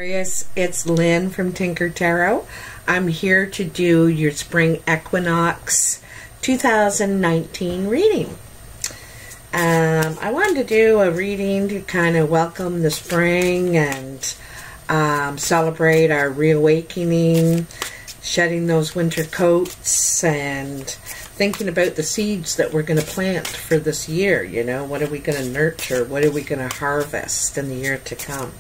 Aquarius, it's Lynn from Tinker Tarot. I'm here to do your Spring Equinox 2019 reading. I wanted to do a reading to kind of welcome the spring and celebrate our reawakening, shedding those winter coats, and thinking about the seeds that we're going to plant for this year. You know, what are we going to nurture? What are we going to harvest in the year to come?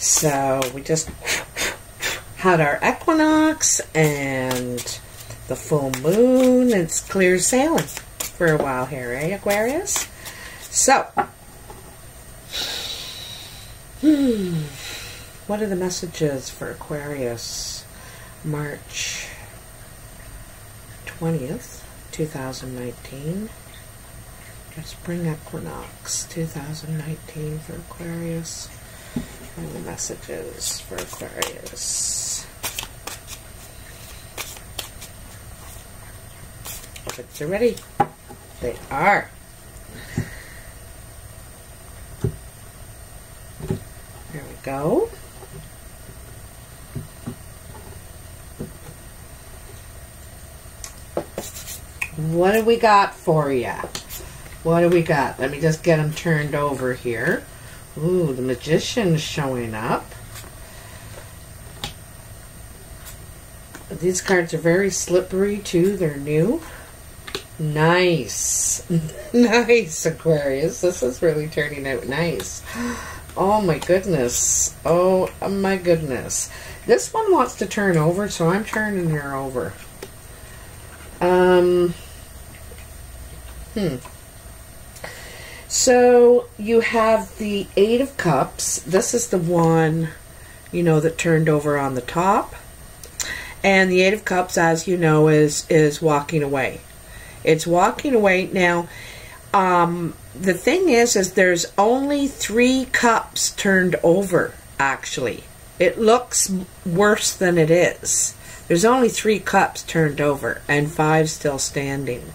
So we just had our equinox and the full moon. It's clear sailing for a while here, eh, Aquarius? So, what are the messages for Aquarius? March 20th, 2019. Our Spring Equinox 2019 for Aquarius. And the messages for Aquarius. If they're ready, they are. There we go. What do we got for you? What do we got? Let me just get them turned over here. Ooh, the Magician's showing up. These cards are very slippery too. They're new. Nice. Nice, Aquarius. This is really turning out nice. Oh my goodness. Oh my goodness. This one wants to turn over, so I'm turning her over. So you have the Eight of Cups. This is the one, you know, that turned over on the top. And the Eight of Cups, as you know, is walking away. It's walking away. Now, the thing is there's only 3 cups turned over, actually. It looks worse than it is. There's only 3 cups turned over and 5 still standing.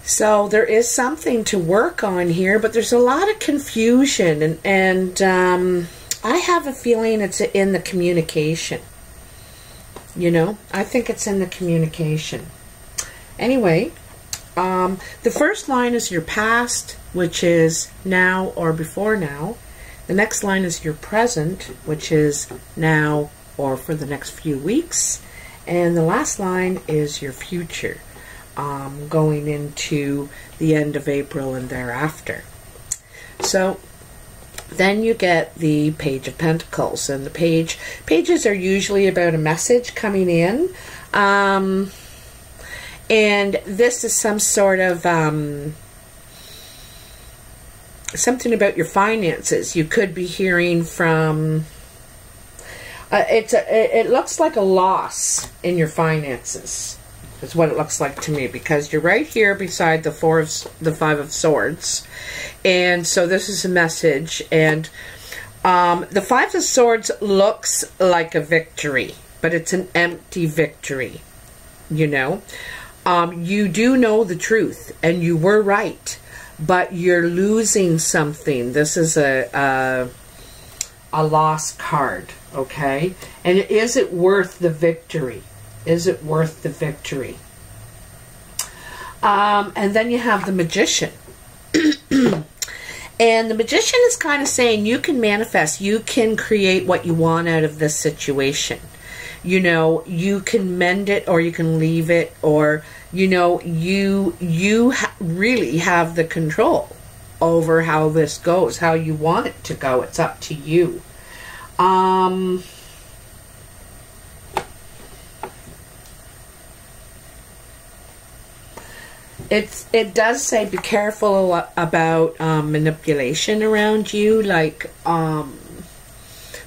So there is something to work on here, but there's a lot of confusion, and I have a feeling it's in the communication. You know, I think it's in the communication. Anyway, the first line is your past, which is now or before now. The next line is your present, which is now or for the next few weeks. And the last line is your future, going into the end of April and thereafter. So then you get the Page of Pentacles, and the pages are usually about a message coming in, and this is some sort of something about your finances. You could be hearing from it looks like a loss in your finances. Is what it looks like to me, because you're right here beside the Five of Swords, and so this is a message. And the Five of Swords looks like a victory, but it's an empty victory. You know, you do know the truth, and you were right, but you're losing something. This is a lost card, okay? And is it worth the victory? Is it worth the victory? And then you have the Magician. And the Magician is kind of saying you can manifest. You can create what you want out of this situation. You know, you can mend it or you can leave it, or, you know, you really have the control over how this goes, how you want it to go. It's up to you. It does say be careful about manipulation around you, like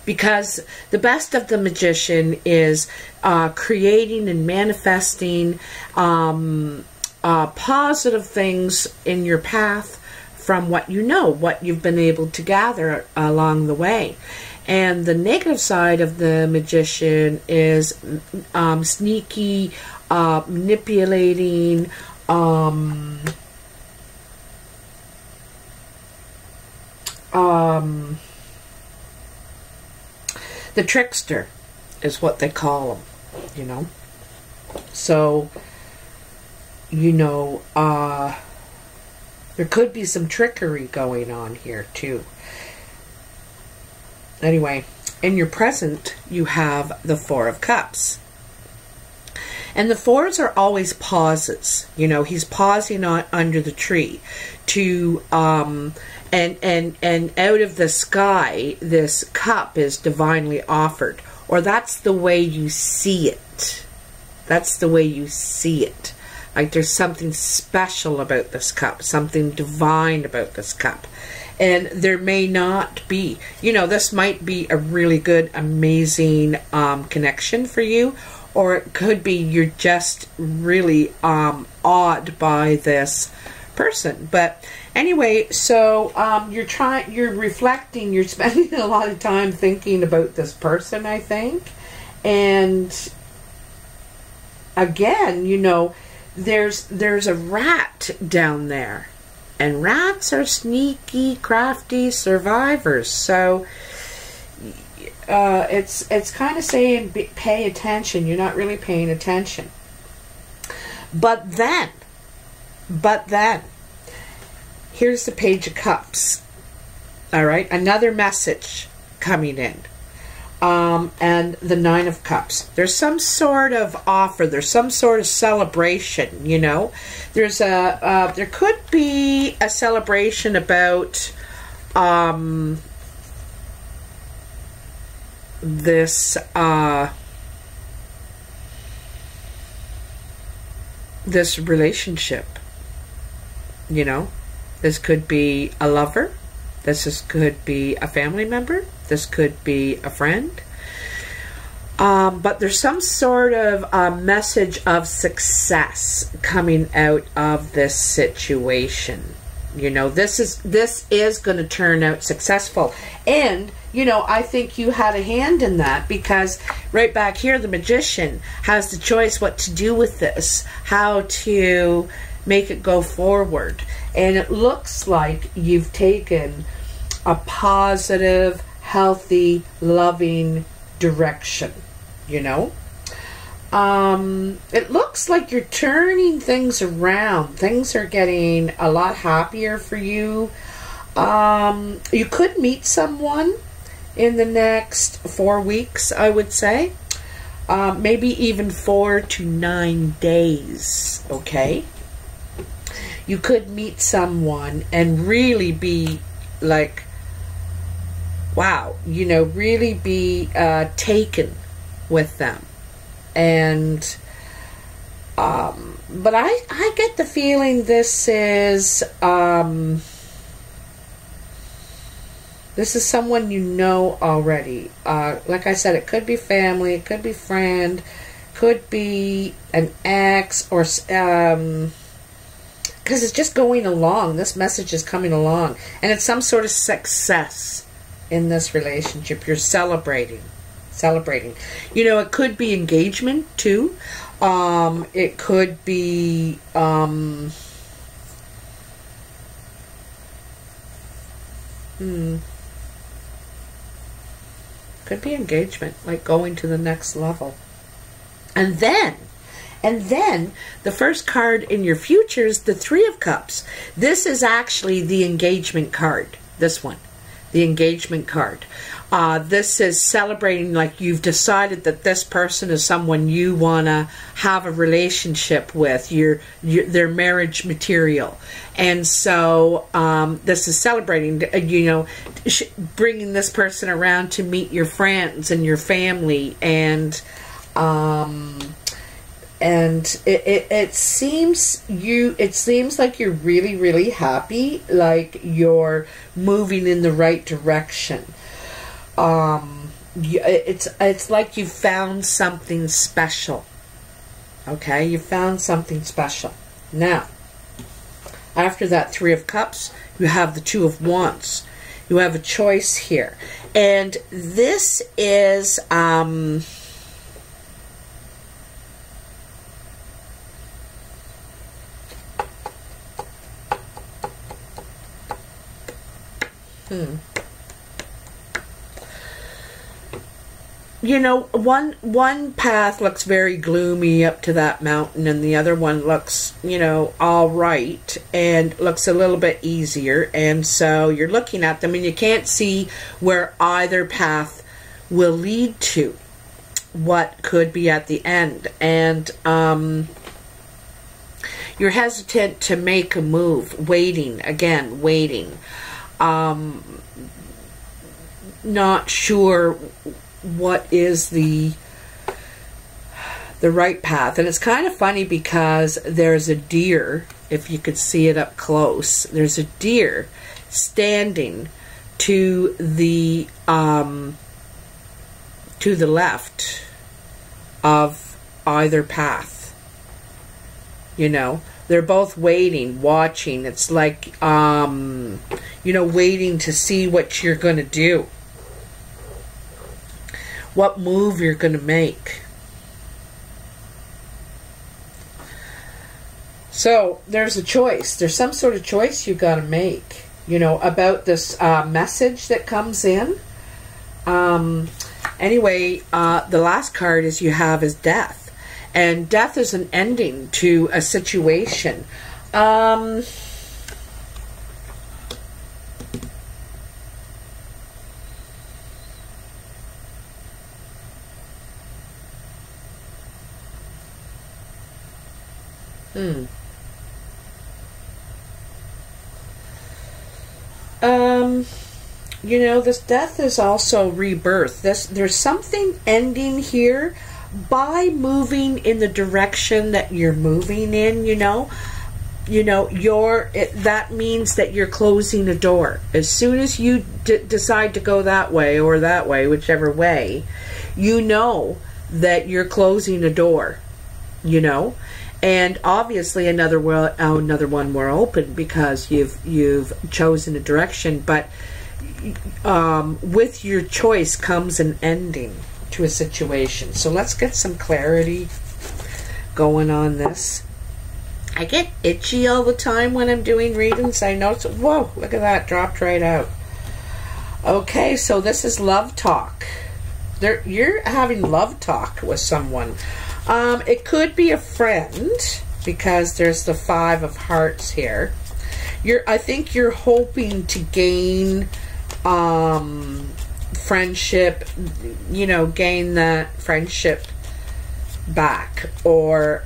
because the best of the Magician is creating and manifesting positive things in your path from what you know, what you've been able to gather along the way. And the negative side of the Magician is sneaky, manipulating, the trickster is what they call them, you know. So, you know, there could be some trickery going on here too. Anyway, in your present, you have the Four of Cups. And the fours are always pauses. You know, he's pausing on under the tree to and out of the sky, this cup is divinely offered. Or that's the way you see it. That's the way you see it. Like there's something special about this cup, something divine about this cup. And there may not be, you know, this might be a really good, amazing connection for you. Or it could be you're just really awed by this person. But anyway, so you're reflecting, you're spending a lot of time thinking about this person, I think. And again, you know, there's a rat down there. And rats are sneaky, crafty survivors. So it's kind of saying pay attention. You're not really paying attention. But then, here's the Page of Cups. All right, another message coming in. And the Nine of Cups. There's some sort of offer. There's some sort of celebration, you know. There's there could be a celebration about this this relationship, you know. This could be a lover. Could be a family member. This could be a friend. But there's some sort of message of success coming out of this situation. You know, this is going to turn out successful. And, you know, I think you had a hand in that, because right back here, the Magician has the choice what to do with this, how to make it go forward. And it looks like you've taken a positive, healthy, loving direction, you know. It looks like you're turning things around. Things are getting a lot happier for you. You could meet someone in the next 4 weeks, I would say. Maybe even 4 to 9 days, okay? You could meet someone and really be like, wow, you know, really be taken with them. And but I get the feeling this is someone you know already. Like I said, it could be family, it could be friend, could be an ex, or because it's just going along. This message is coming along, and it's some sort of success in this relationship. You're celebrating. You know, it could be engagement too. It could be could be engagement, like going to the next level. And then the first card in your future is the Three of Cups. This is actually the engagement card. This one, the engagement card. This is celebrating, like you've decided that this person is someone you want to have a relationship with. Their marriage material. And so this is celebrating, you know, bringing this person around to meet your friends and your family. And it seems like you're really, really happy, like you're moving in the right direction. It's like you found something special. Okay, you found something special. Now, after that Three of Cups, you have the Two of Wands. You have a choice here, and this is you know, one path looks very gloomy up to that mountain, and the other one looks, you know, all right and looks a little bit easier. And so you're looking at them and you can't see where either path will lead to, what could be at the end. And you're hesitant to make a move, waiting, again, waiting. Not sure what is the right path. And it's kind of funny because there's a deer, if you could see it up close, there's a deer standing to the left of either path. You know, they're both waiting, watching. It's like, you know, waiting to see what you're going to do, what move you're going to make. So there's a choice. There's some sort of choice you got to make, you know, about this message that comes in. Anyway, the last card you have is death. And death is an ending to a situation. You know, this death is also rebirth. There's something ending here by moving in the direction that you're moving in, you know. You know, that means that you're closing a door. As soon as you decide to go that way or that way, whichever way, you know that you're closing a door, you know. And obviously another one will open because you've chosen a direction. But with your choice comes an ending to a situation. So let's get some clarity going on this. I get itchy all the time when I'm doing readings. I know. Whoa, look at that, dropped right out. Okay, so this is love talk. You're having love talk with someone. It could be a friend because there's the 5 of Hearts here. I think you're hoping to gain friendship, you know, gain that friendship back, or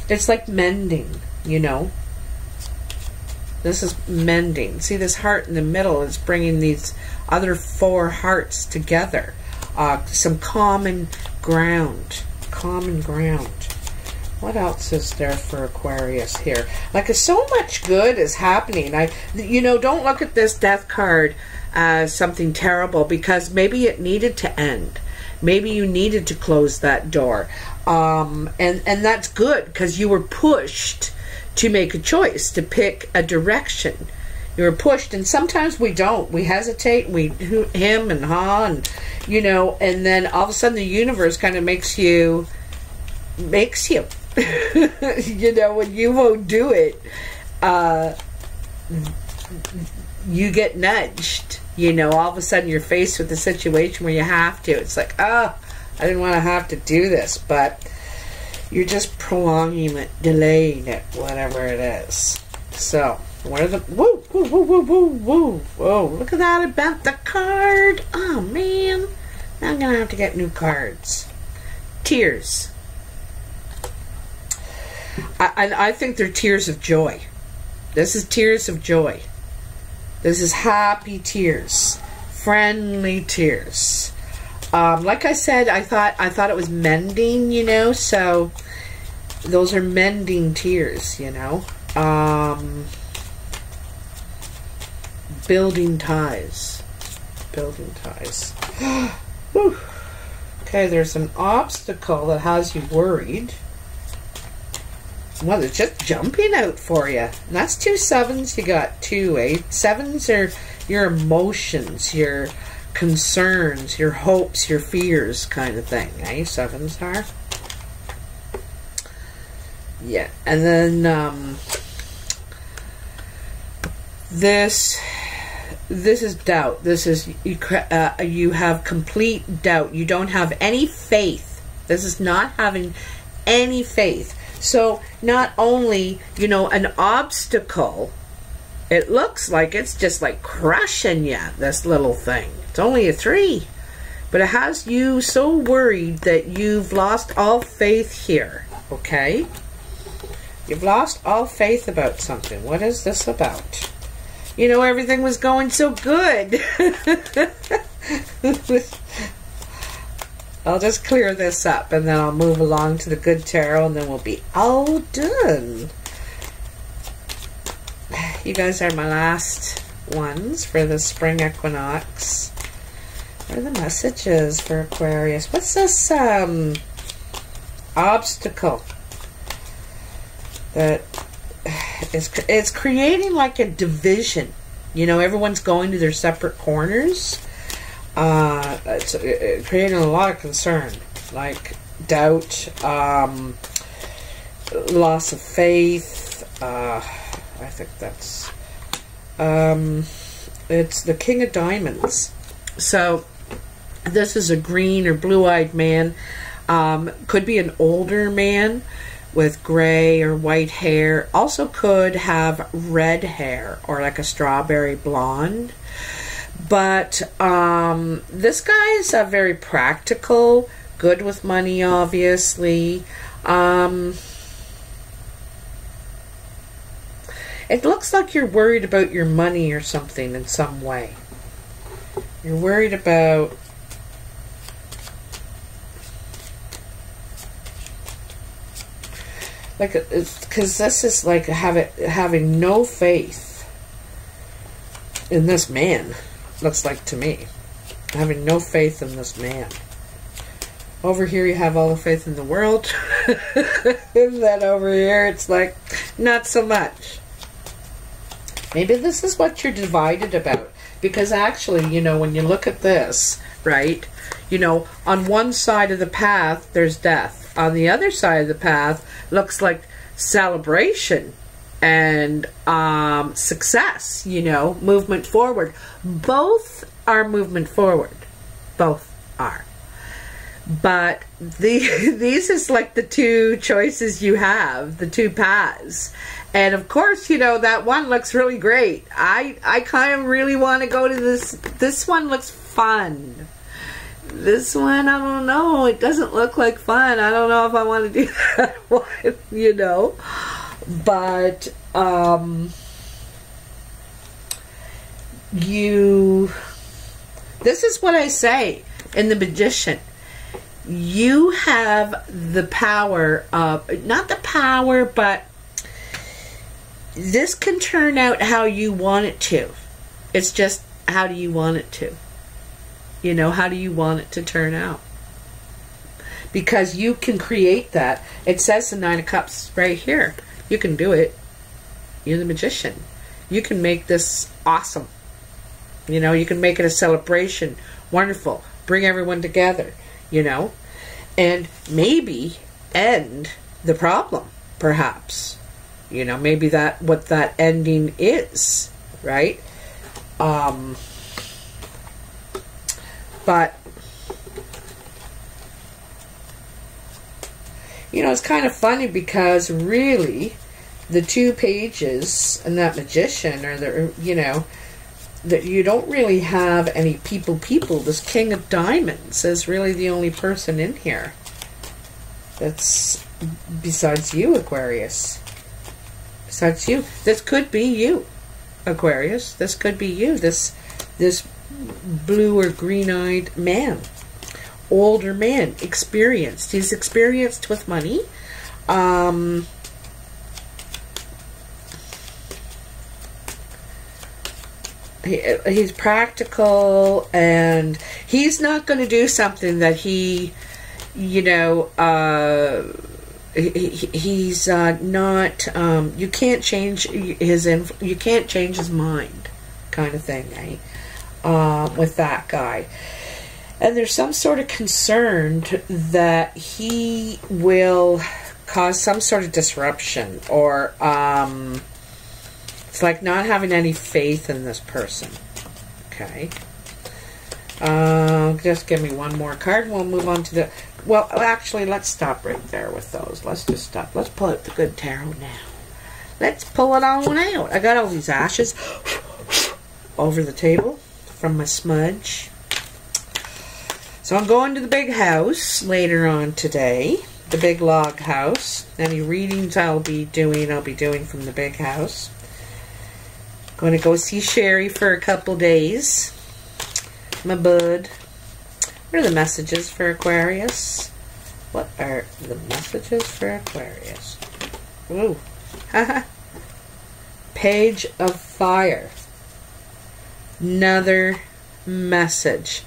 it's like mending, you know. This is mending. See, this heart in the middle is bringing these other 4 hearts together. Some common ground. Common ground. What else is there for Aquarius here? Like, so much good is happening. You know, don't look at this death card as something terrible, because maybe it needed to end. Maybe you needed to close that door. And that's good, because you were pushed to make a choice, to pick a direction. You were pushed, and sometimes we don't. We hesitate, we him and ha, and you know, and then all of a sudden the universe kind of makes you, you know, when you won't do it, you get nudged. You know, all of a sudden you're faced with a situation where you have to. It's like, oh, I didn't want to have to do this, but you're just prolonging it, delaying it, whatever it is. So, what are the... Woo, woo, woo, woo, woo, woo. Whoa, look at that. I bent the card. Oh, man. Now I'm going to have to get new cards. Tears. I think they're tears of joy. This is tears of joy. This is happy tears. Friendly tears. Like I said, I thought it was mending, you know, so those are mending tears, you know. Building ties. Building ties. Okay, there's an obstacle that has you worried. Well, it's just jumping out for you. And that's 2 7s. You got 2 8. 7s are your emotions, your concerns, your hopes, your fears kind of thing. Eh? 7s are. Yeah. And then this this is doubt. This is, you have complete doubt. You don't have any faith. This is not having any faith. So not only, you know, an obstacle, it looks like it's just like crushing you, this little thing. It's only a 3. But it has you so worried that you've lost all faith here, okay? You've lost all faith about something. What is this about? You know, everything was going so good. I'll just clear this up and then I'll move along to the good tarot and then we'll be all done. You guys are my last ones for the spring equinox. What are the messages for Aquarius? What's this obstacle that it's creating like a division? You know, everyone's going to their separate corners. It's creating a lot of concern, like doubt, loss of faith. I think that's it's the King of Diamonds. So this is a green or blue-eyed man. Could be an older man with gray or white hair. Also could have red hair or like a strawberry blonde. But this guy is very practical, good with money, obviously. It looks like you're worried about your money or something in some way. You're worried about like, because this is like having no faith in this man. Looks like to me, having no faith in this man. Over here you have all the faith in the world. And then over here it's like not so much. Maybe this is what you're divided about. Because actually, you know, when you look at this, right, you know, on one side of the path, there's death. On the other side of the path, looks like celebration and success, you know, movement forward. Both are movement forward. Both are. But these is like the two choices you have, the two paths. And of course, you know, that one looks really great. I kind of really want to go to this. This one looks fun. This one, I don't know. It doesn't look like fun. I don't know if I want to do that one, you know. But, this is what I say in The Magician. You have the power of, not the power, but this can turn out how you want it to. It's just, how do you want it to? You know, how do you want it to turn out? Because you can create that. It says the 9 of Cups right here. You can do it. You're the magician. You can make this awesome. You know, you can make it a celebration. Wonderful. Bring everyone together. You know, and maybe end the problem, perhaps. You know, maybe that what that ending is, right? But you know, it's kind of funny because really, the 2 pages and that magician are the, you know, that you don't really have any people. This King of Diamonds is really the only person in here that's besides you, Aquarius. Besides you. This could be you, Aquarius. This could be you. This blue or green-eyed man. Older man. Experienced. He's experienced with money. He's practical, and he's not going to do something that he, you know, he's not. You can't change you can't change his mind, kind of thing, right? With that guy, and there's some sort of concern that he will cause some sort of disruption, or it's like not having any faith in this person. Okay. Just give me one more card and we'll move on to the... Well, actually, let's stop right there with those. Let's just stop. Let's pull out the good tarot now. Let's pull it on out. I got all these ashes over the table from my smudge. So I'm going to the big house later on today. The big log house. Any readings I'll be doing from the big house. Going to go see Sherry for a couple days. My bud. What are the messages for Aquarius? What are the messages for Aquarius? Ooh. Page of Fire. Another message.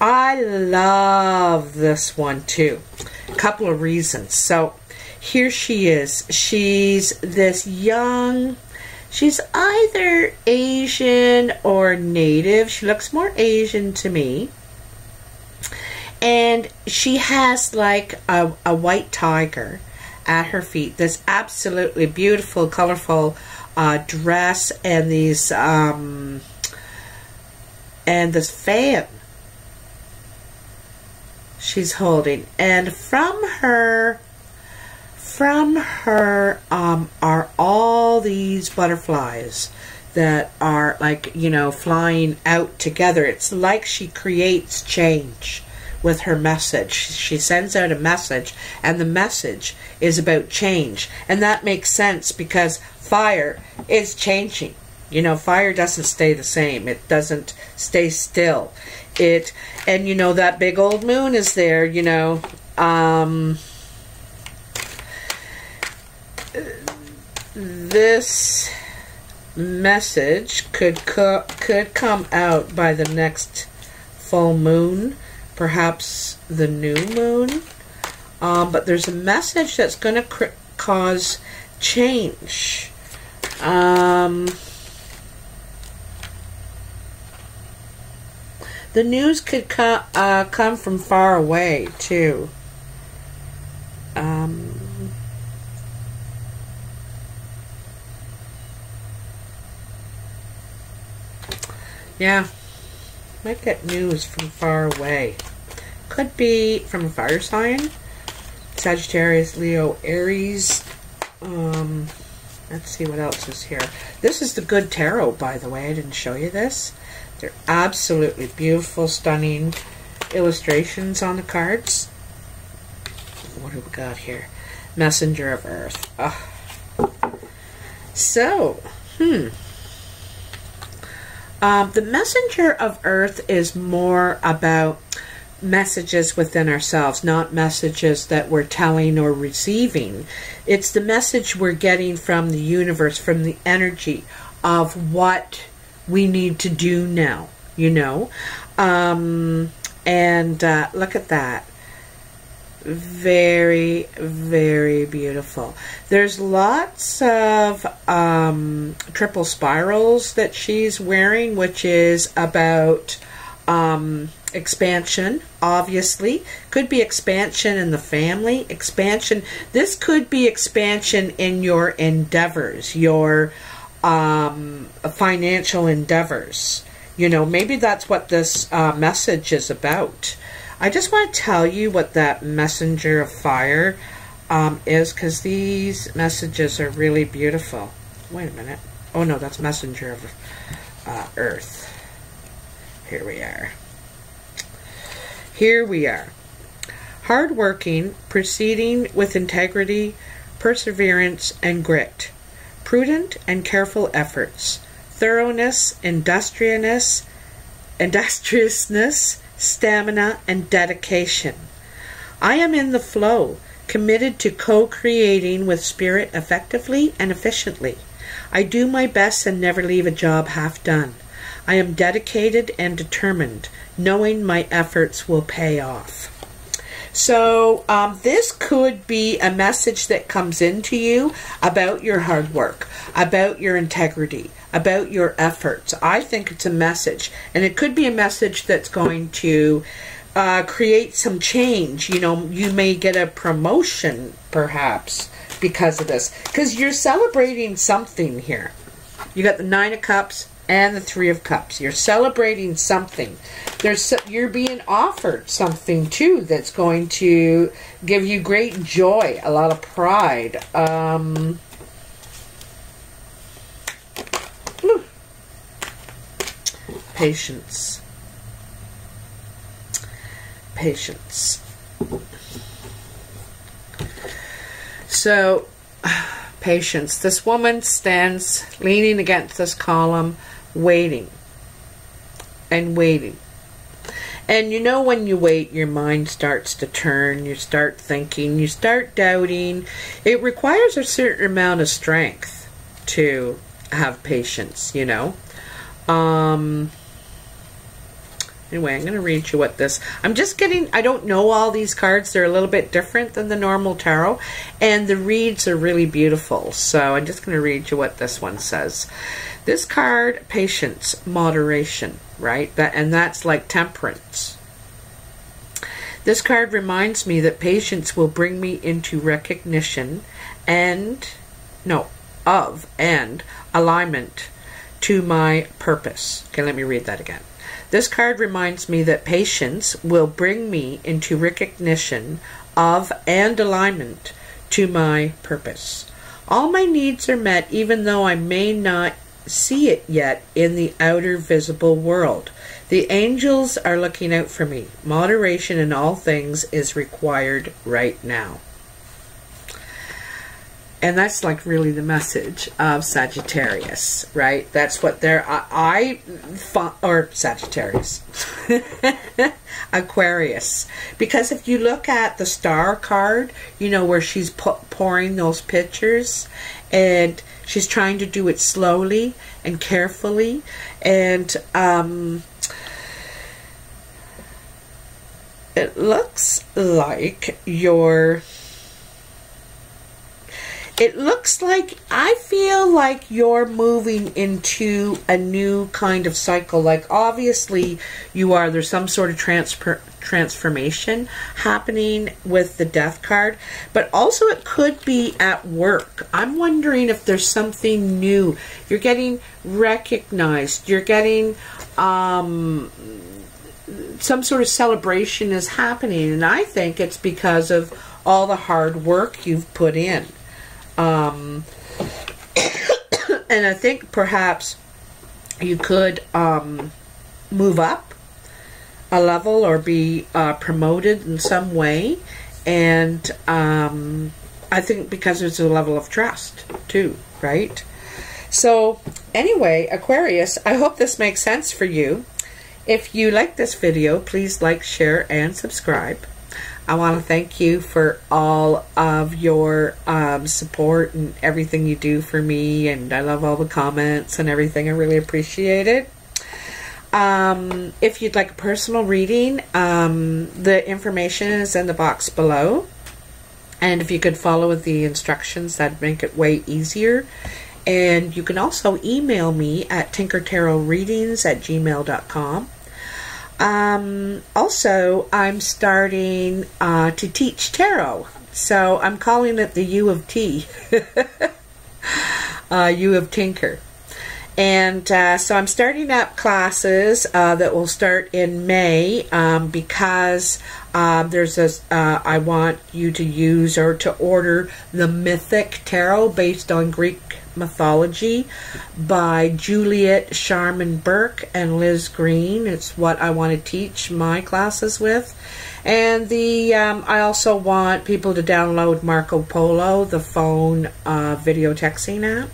I love this one too. A couple of reasons. So here she is. She's this young... She's either Asian or Native. She looks more Asian to me. And she has like a white tiger at her feet. This absolutely beautiful, colorful dress and these and this fan she's holding. And from her are all these butterflies that are like, you know, flying out together. It's like she creates change with her message. She sends out a message, and the message is about change. And that makes sense because fire is changing. You know, fire doesn't stay the same. It doesn't stay still. And you know, that big old moon is there, you know. This message could come out by the next full moon, perhaps the new moon. But there's a message that's going to cause change. The news could come from far away too. Yeah, might get news from far away. Could be from a fire sign. Sagittarius, Leo, Aries. Let's see what else is here. This is the good tarot, by the way. I didn't show you this. They're absolutely beautiful, stunning illustrations on the cards. What do we got here? Messenger of Earth. So, the Messenger of Earth is more about messages within ourselves, not messages that we're telling or receiving. It's the message we're getting from the universe, from the energy of what we need to do now, you know. And look at that. Very, very beautiful. There's lots of triple spirals that she's wearing, which is about expansion, obviously. Could be expansion in the family, expansion. This could be expansion in your endeavors, your financial endeavors. You know, maybe that's what this message is about. I just want to tell you what that Messenger of Fire is, because these messages are really beautiful. Wait a minute. Oh no, that's Messenger of Earth. Here we are. Here we are. Hardworking, proceeding with integrity, perseverance, and grit. Prudent and careful efforts. Thoroughness, industriousness, stamina, and dedication. I am in the flow, committed to co-creating with spirit effectively and efficiently. I do my best and never leave a job half done. I am dedicated and determined, knowing my efforts will pay off. So this could be a message that comes into you about your hard work, about your integrity, about your efforts. I think it's a message, and it could be a message that's going to create some change. You know, you may get a promotion perhaps because of this, because you're celebrating something here. You got the Nine of Cups, and the Three of Cups. You're celebrating something. You're being offered something too that's going to give you great joy, a lot of pride. Patience. Patience. So, patience. This woman stands leaning against this column, waiting and waiting. And you know, when you wait, your mind starts to turn. You start thinking. You start doubting. It requires a certain amount of strength to have patience, you know. Anyway, I'm going to read you what this... I'm just getting... I don't know all these cards. They're a little bit different than the normal tarot. And the reads are really beautiful. So I'm just going to read you what this one says. This card, patience, moderation, right? And that's like temperance. This card reminds me that patience will bring me into recognition of alignment to my purpose. Okay, let me read that again. This card reminds me that patience will bring me into recognition of and alignment to my purpose. All my needs are met even though I may not see it yet in the outer visible world. The angels are looking out for me. Moderation in all things is required right now. And that's like really the message of Sagittarius, right? That's what they're, or Sagittarius, Aquarius. Because if you look at the star card, you know, where she's pouring those pictures, and she's trying to do it slowly and carefully, and it looks like I feel like you're moving into a new kind of cycle. Like, obviously you are. There's some sort of transformation happening with the Death card. But also it could be at work. I'm wondering if there's something new. You're getting recognized. You're getting some sort of celebration is happening. And I think it's because of all the hard work you've put in. And I think perhaps you could move up a level or be promoted in some way. And I think because there's a level of trust too, right? So anyway, Aquarius, I hope this makes sense for you. If you like this video, please like, share, and subscribe. I want to thank you for all of your support and everything you do for me, and I love all the comments and everything. I really appreciate it. If you'd like a personal reading, the information is in the box below, and if you could follow the instructions, that'd make it way easier. And you can also email me at tinkertarotreadings@gmail.com. Also, I'm starting to teach tarot, so I'm calling it the U of T, U of Tinker. And so I'm starting up classes that will start in May, because there's a I want you to use or to order the Mythic Tarot based on Greek mythology by Juliet Sharman Burke and Liz Green. It's what I want to teach my classes with. And I also want people to download Marco Polo, the phone video texting app.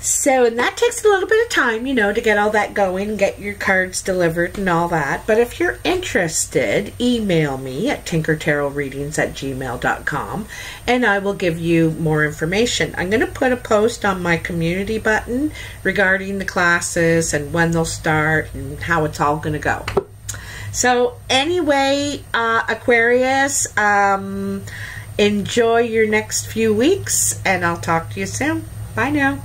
So, and that takes a little bit of time, you know, to get all that going, get your cards delivered and all that. But if you're interested, email me at tinkertarotreadings@gmail.com and I will give you more information. I'm going to put a post on my community button regarding the classes and when they'll start and how it's all going to go. So, anyway, Aquarius, enjoy your next few weeks, and I'll talk to you soon. Bye now.